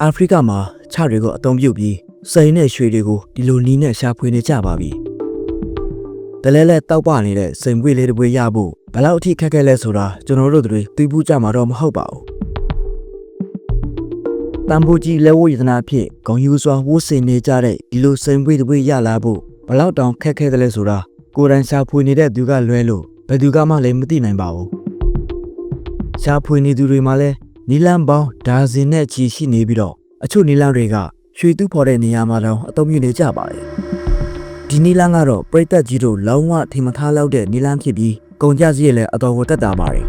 အာဖရိကမှာခြားတွေကိုအသုံးပြုပြီးစိန်နဲ့ရွှေတွေကိုဒီလိုနီးနဲ့ရှာဖွေနေကြပါပြီ။တလဲလဲတောက်ပနေတဲ့စိန်ပွေလေးတစ်ပွေရဖို့ဘယ်လောက်အထိခက်ခဲလဲဆိုတာကျွန်တော်တို့တွေသိဖို့ကြမှာတော့မဟုတ်ပါဘူး။တန်ဖိုးကြီးလက်ဝတ်ရတနာဖြစ်ဂုံယူစွာဝှစင်နေကြတဲ့ဒီလိုစိန်ပွေတစ်ပွေရလာဖို့ဘယ်လောက်တောင်ခက်ခဲတယ်လဲဆိုတာကိုယ်တိုင်ရှာဖွေနေတဲ့သူကလွဲလို့ဘယ်သူကမှလည်းမသိနိုင်ပါဘူး။ရှာဖွေနေသူတွေမှာလည်းနီလန်ပေါင်းဒါဇင်နဲ့ချီရှိနေပြီးတော့အချို့နီလန်တွေကရွှေတူးဖော်တဲ့နေရာမှာတော့အသုံးပြုနေကြပါတယ်။ဒီနီလန်ကတော့ပရိသတ်ကြီးတို့လုံးဝထင်မထားလောက်တဲ့နီလန်ဖြစ်ပြီးကုန်ကြစည်လည်းအတော်ကိုတက်တာပါတယ်။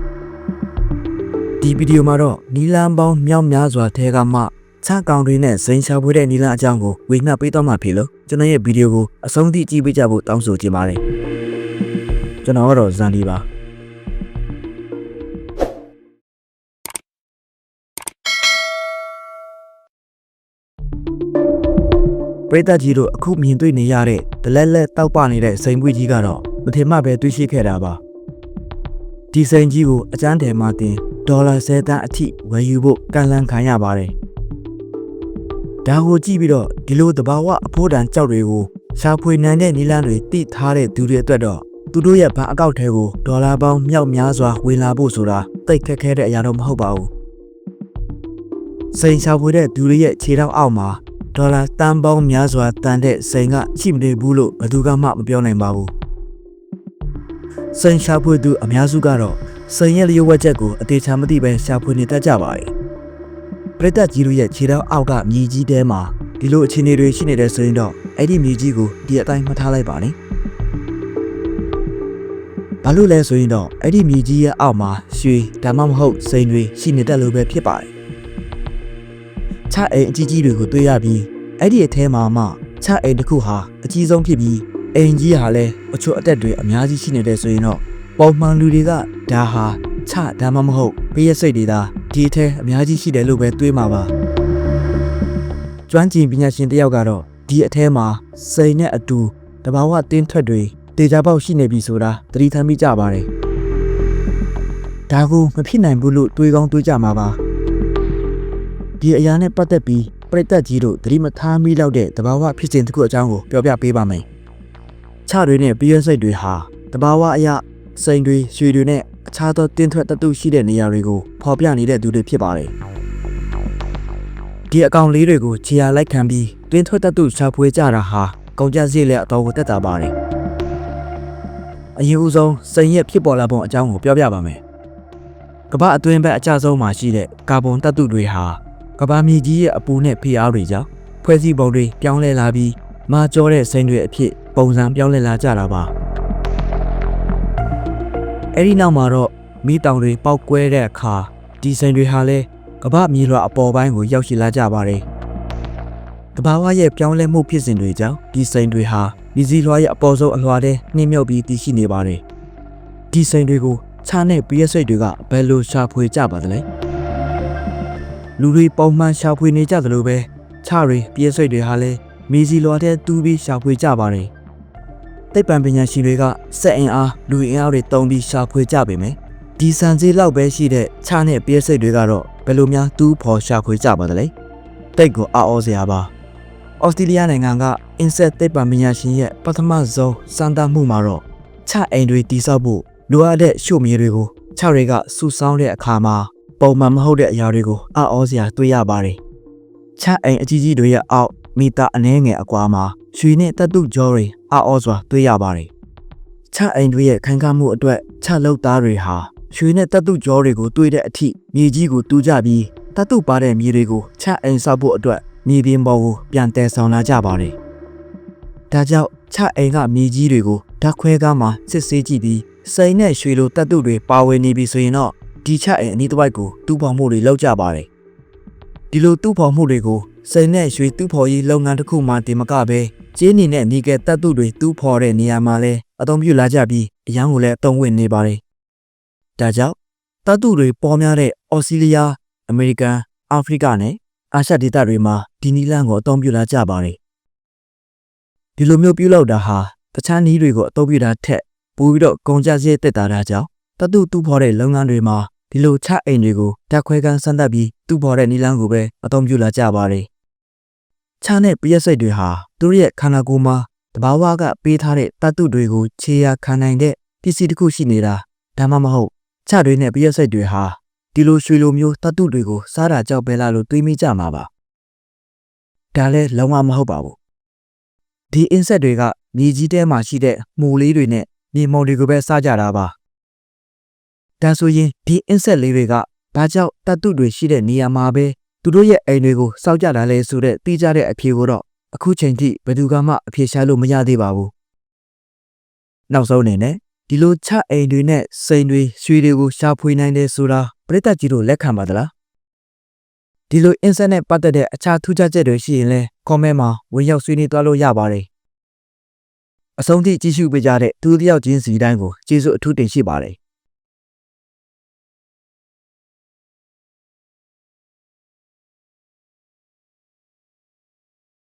ဒီဗီဒီယိုမှာတော့နီလန်ပေါင်းမြောက်များစွာထဲကမှခြားကောင်တွေနဲ့စိန်ရှာဖွေတဲ့နီလန်အကြောင်းကိုဝေမျှပေးတော့မှာဖြစ်လို့ကျွန်တော်ရဲ့ဗီဒီယိုကိုအဆုံးထိကြည့်ပေးကြဖို့တောင်းဆိုချင်ပါတယ်။ကျွန်တော်ကတော့ဇန်ဒီပါ။ပရိသတ်ကြီးတို့အခုမြင်တွေ့နေရတဲ့ဒလက်လက်တောက်ပနေတဲ့စိန်ပွေးကြီးကတော့မထင်မှပဲတွေးရှိခဲ့တာပါဒီစိန်ကြီးကိုအကျန်းတယ်မှတင်ဒေါ်လာ10 သန်းအထိဝယ်ယူဖို့ကန့်လန့်ခံရပါတယ်ဒါကိုကြည့်ပြီးတော့ဒီလိုတဘာဝအဖိုးတန်ကြောက်တွေကိုရှာဖွေနိုင်တဲ့နီလန်းတွေတိထားတဲ့သူတွေအတွက်တော့သူတို့ရဲ့ဘဏ်အကောင့်ထဲကိုဒေါ်လာပေါင်းမြောက်များစွာဝင်လာဖို့ဆိုတာတိတ်ခက်ခဲတဲ့အရာတော့မဟုတ်ပါဘူးစိန်ရှာဖွေတဲ့သူတွေရဲ့ခြေထောက်အောက်မှာဒေါ်လာတန်ပေါင်းများစွာတန်တဲ့စိန်ကရှိမနေဘူးလို့ဘယ်သူမှမပြောနိုင်ပါဘူးစိန်ရှာဖွေသူအများစုကတော့စိန်ရဲ့လျှို့ဝှက်ချက်ကိုအသေးချာမသိပဲရှာဖွေနေတတ်ကြပါတယ်ပရိသတ်ကြီးတို့ရဲ့ခြေထောက်အောက်ကမြေကြီးထဲမှာဒီလိုအခြေအနေတွေရှိနေတဲ့ဆိုရင်တော့အဲ့ဒီမြေကြီးကိုဒီအတိုင်းမှတ်ထားလိုက်ပါနဲ့ဘာလို့လဲဆိုရင်တော့အဲ့ဒီမြေကြီးရဲ့အောက်မှာရွှေဒါမှမဟုတ်စိန်တွေရှိနေတတ်လို့ပဲဖြစ်ပါတယ်ခြားအိမ်အကြီးကြီးတွေကိုတွေ့ရပြီးအဲ့ဒီအထဲမှာမှခြားအိမ်တစ်ခုဟာအကြီးဆုံးဖြစ်ပြီးအိမ်ကြီးဟာလည်းအချို့အတက်တွေအများကြီးရှိနေတဲ့ဆိုရင်တော့ပုံမှန်လူတွေကဒါဟာခြားဒါမှမဟုတ်ပေးရစိတ်တွေသာဒီအထဲအများကြီးရှိတယ်လို့ပဲတွေးမှာပါကျွမ်းကျင်ပညာရှင်တယောက်ကတော့ဒီအထဲမှာစိန်နဲ့အတူတဘာဝတင်းထွက်တွေတေချာပေါက်ရှိနေပြီဆိုတာသတိထားမိကြပါတယ်ဒါကိုမဖြစ်နိုင်ဘူးလို့တွေးကောင်းတွေးကြမှာပါဒီအရာနဲ့ပတ်သက်ပြီးပရိသတ်ကြီးတို့သတိမထားမိလောက်တဲ့တဘာဝဖြစ်စဉ်တစ်ခုအကြောင်းကိုပြောပြပေးပါမယ်။ခြားတွေနဲ့ပြည့်ရစိတ်တွေဟာတဘာဝအရာစိန်တွေရွှေတွေနဲ့အခြားသောတင်းထွက်တတုရှိတဲ့နေရာတွေကိုဖော်ပြနေတဲ့သူတွေဖြစ်ပါတယ်။ဒီအကောင်လေးတွေကိုခြေရာလိုက်ခံပြီးတင်းထွက်တတုရှာဖွေကြတာဟာကုန်ကြစည်လည်းအတော်ကိုတက်တာပါတယ်။အရင်ဦးဆုံးစိန်ရဲ့ဖြစ်ပေါ်လာပုံအကြောင်းကိုပြောပြပါမယ်။ကမ္ဘာအတွင်းဘက်အကျဆုံးမှာရှိတဲ့ကာဗွန်တတုတွေဟာကဘာမြေကြီးရဲ့အပူနဲ့ဖိအားတွေကြောင့်ဖွဲ့စည်းပုံတွေပြောင်းလဲလာပြီးမာကျောတဲ့စိန်တွေအဖြစ်ပုံစံပြောင်းလဲလာကြတာပါအဲဒီနောက်မှာတော့မီးတောင်တွေပေါက်ကွဲတဲ့အခါဒီစိန်တွေဟာလည်းကဘာမြေလွှာအပေါ်ပိုင်းကိုရောက်ရှိလာကြပါတယ်ကဘာဝရဲ့ပြောင်းလဲမှုဖြစ်စဉ်တွေကြောင့်ဒီစိန်တွေဟာမြေကြီးလွှာရဲ့အပေါ်ဆုံးအလွှာထဲနှိမ့်မြုပ်ပြီးတည်ရှိနေပါတယ်ဒီစိန်တွေကိုခြားနဲ့ပြည့်စိတ်တွေကဘယ်လိုရှာဖွေကြပါသလဲလူတွေပုံမှန်ရှာဖွေနေကြသလိုပဲခြားတွေပြည့်စိတ်တွေဟာလည်းမြေစီလွှာထဲတူးပြီးရှာဖွေကြပါတယ်။သိပ္ပံပညာရှင်တွေကစက်အင်အားလူအင်အားတွေတုံးပြီးရှာဖွေကြပေမယ့်ဒီစံကြေးလောက်ပဲရှိတဲ့ခြားနဲ့ပြည့်စိတ်တွေကတော့ဘယ်လိုများတူးဖော်ရှာဖွေကြပါသလဲ။တိတ်ကိုအော်စရာပါ။ဩစတြေးလျနိုင်ငံကအင်ဆက်သိပ္ပံပညာရှင်ရဲ့ပထမဆုံးစမ်းသပ်မှုမှာတော့ခြားအိမ်တွေတိစောက်ဖို့လိုအပ်တဲ့ရှို့မြေတွေကိုခြားတွေကစုဆောင်းတဲ့အခါမှာပုံမှန်မဟုတ်တဲ့အရာတွေကိုအော်စရာတွေ့ရပါတယ်။ခြားအိမ်အကြီးကြီးတွေရဲ့အောက်မီတာအနည်းငယ်အကွာမှာရွှေနဲ့တတုကြောတွေအော်စွာတွေ့ရပါတယ်။ခြားအိမ်တွေရဲ့ခံကားမှုအတွက်ခြားလုပ်သားတွေဟာရွှေနဲ့တတုကြောတွေကိုတွေ့တဲ့အထိမြေကြီးကိုတူးကြပြီးတတုပါတဲ့မြေတွေကိုခြားအိမ်ဆောက်ဖို့အတွက်မြေပြင်ပေါ်ကိုပြန်တည်ဆောင်လာကြပါတယ်။ဒါကြောင့်ခြားအိမ်ကမြေကြီးတွေကိုဓာတ်ခွဲကားမှာစစ်ဆေးကြည့်ပြီးစိန်နဲ့ရွှေလိုတတုတွေပါဝင်နေပြီဆိုရင်တော့ဒီခြားအိမ်အနီးတစ်ဝိုက်ကိုတူးဖော်မှုတွေလုပ်ကြပါတယ်ဒီလိုတူးဖော်မှုတွေကိုစိန်နဲ့ရွှေတူးဖော်ရေးလုပ်ငန်းတစ်ခုမှတင်မကပဲကျင်းနေတဲ့နီကယ်တပ်တုတွေတူးဖော်တဲ့နေရာမှာလည်းအသုံးပြုလာကြပြီးအရန်ကိုလည်းအသုံးဝင်နေပါတယ်ဒါကြောင့်တပ်တုတွေပေါ်များတဲ့ဩစတြေးလျအမေရိကန်အာဖရိကနဲ့အာရှဒေသတွေမှာဒီနီလန်းကိုအသုံးပြုလာကြပါတယ်ဒီလိုမျိုးပြုလုပ်တာဟာတခြားနည်းတွေကိုအသုံးပြုတာထက်ပိုပြီးတော့ကုန်ကျစရိတ်သက်သာတာကြောင့်တတုတူးဖော်တဲ့လုပ်ငန်းတွေမှာ ဒီလိုချအိမ်တွေကိုဓာတ်ခွဲခန်းစမ်းသပ်ပြီးသူ့ပေါ်တဲ့နီလန်းကိုပဲအသုံးပြုလာကြပါတယ်။ချနဲ့ပရက်စိတ်တွေဟာသူတို့ရဲ့ခန္ဓာကိုယ်မှာတဘာဝကပေးထားတဲ့တတ်တုတွေကိုခြေရာခံနိုင်တဲ့ပစ္စည်းတစ်ခုရှိနေတာဒါမှမဟုတ်ချတွေနဲ့ပရက်စိတ်တွေဟာဒီလိုရွှေလိုမျိုးတတ်တုတွေကိုစားတာကြောက်ပဲလားလို့တွေးမိကြမှာပါ။ဒါလည်းလုံးဝမဟုတ်ပါဘူး။ဒီအင်ဆက်တွေကမြေကြီးထဲမှာရှိတဲ့မှုလေးတွေနဲ့မြေမုံတွေကိုပဲစားကြတာပါ။ဒါဆိုရင်ဒီအင်ဆက်လေးတွေကဘာကြောင့်တတ်တုတွေရှိတဲ့နေရာမှာပဲသူတို့ရဲ့အိမ်တွေကိုစောက်ကြတာလဲဆိုတဲ့သိကြတဲ့အဖြေကိုတော့အခုချိန်ထိဘယ်သူမှအဖြေရှာလို့မရသေးပါဘူး။နောက်ဆုံးအနေနဲ့ဒီလိုချအိမ်တွေနဲ့စိန်တွေရွှေတွေကိုရှာဖွေနိုင်တယ်ဆိုတာပရိသတ်ကြီးတို့လက်ခံပါသလား။ဒီလိုအင်ဆက်နဲ့ပတ်သက်တဲ့အခြားထူးခြားချက်တွေရှိရင်လည်း comment မှာဝင်ရောက်ဆွေးနွေးသွားလို့ရပါတယ်။အဆုံးထိကြည့်ရှုပေးကြတဲ့သူတယောက်ချင်းစီတိုင်းကိုကျေးဇူးအထူးတင်ရှိပါတယ်